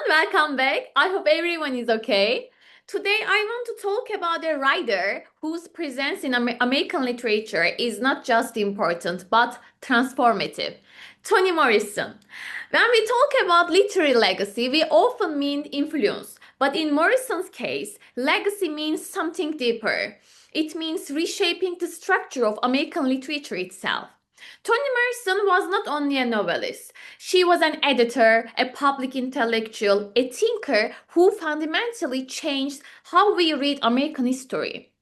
welcome back. I hope everyone is okay. Today, I want to talk about a writer whose presence in American literature is not just important but transformative. Toni Morrison. When we talk about literary legacy, we often mean influence, but in Morrison's case, legacy means something deeper. It means reshaping the structure of American literature itself. Toni Morrison was not only a novelist, she was an editor, a public intellectual, a thinker who fundamentally changed how we read American history.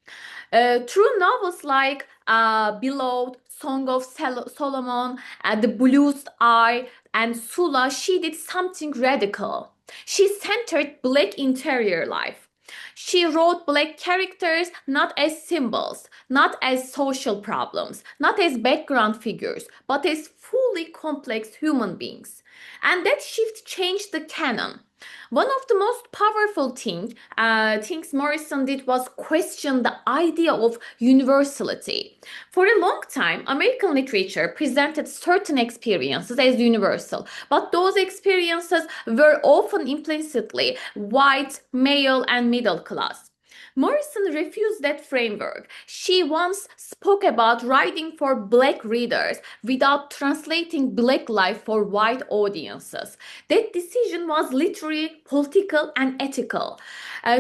Through novels like Beloved, Song of Solomon, The Bluest Eye, and Sula, she did something radical. She centered Black interior life. She wrote Black characters not as symbols, not as social problems, not as background figures, but as fully complex human beings. And that shift changed the canon. One of the most powerful things Morrison did was question the idea of universality. For a long time, American literature presented certain experiences as universal, but those experiences were often implicitly white, male, and middle class. Morrison refused that framework. She once spoke about writing for Black readers without translating Black life for white audiences. That decision was literary, political, and ethical.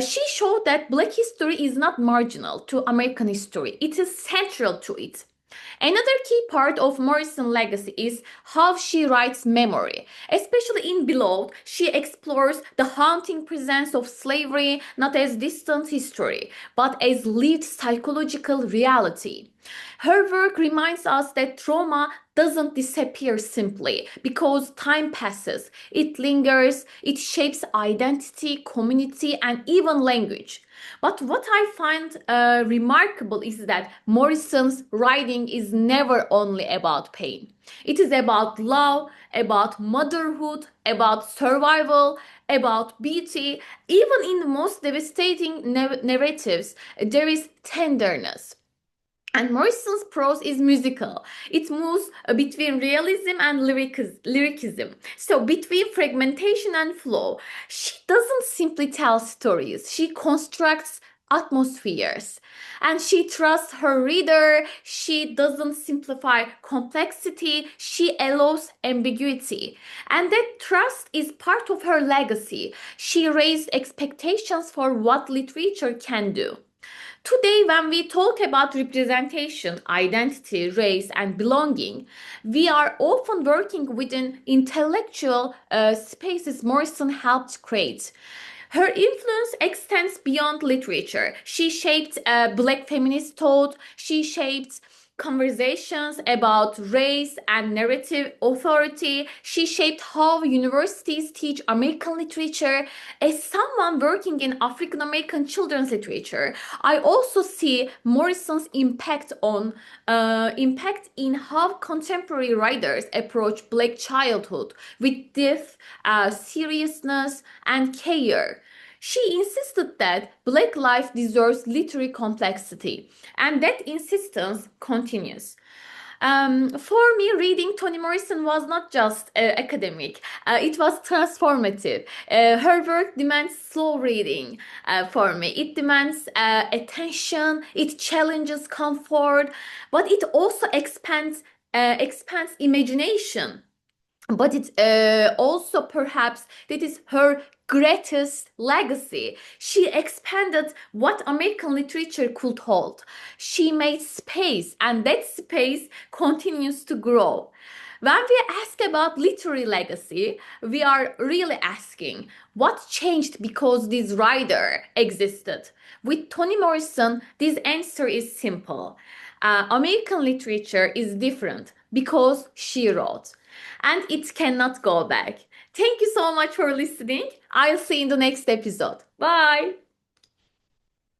She showed that Black history is not marginal to American history, it is central to it. Another key part of Morrison's legacy is how she writes memory. Especially in Beloved, she explores the haunting presence of slavery not as distant history, but as lived psychological reality. Her work reminds us that trauma doesn't disappear simply because time passes. It lingers, it shapes identity, community, and even language. But what I find remarkable is that Morrison's writing is never only about pain. It is about love, about motherhood, about survival, about beauty. Even in the most devastating narratives, there is tenderness. And Morrison's prose is musical. It moves between realism and lyricism. So between fragmentation and flow, she doesn't simply tell stories. She constructs atmospheres. And she trusts her reader. She doesn't simplify complexity. She allows ambiguity. And that trust is part of her legacy. She raised expectations for what literature can do. Today, when we talk about representation, identity, race, and belonging, we are often working within intellectual spaces Morrison helped create. Her influence extends beyond literature. She shaped Black feminist thought, she shaped conversations about race and narrative authority. She shaped how universities teach American literature. As someone working in African American children's literature, I also see Morrison's impact in how contemporary writers approach Black childhood with depth, seriousness, and care. She insisted that Black life deserves literary complexity, and that insistence continues. For me, reading Toni Morrison was not just academic, it was transformative. Her work demands slow reading for me. It demands attention, it challenges comfort, but it also expands imagination. But it also perhaps that is her greatest legacy. She expanded what American literature could hold. She made space, and that space continues to grow. When we ask about literary legacy, we are really asking what changed because this writer existed. With Toni Morrison, this answer is simple. American literature is different because she wrote, and it cannot go back. Thank you so much for listening. I'll see you in the next episode. Bye.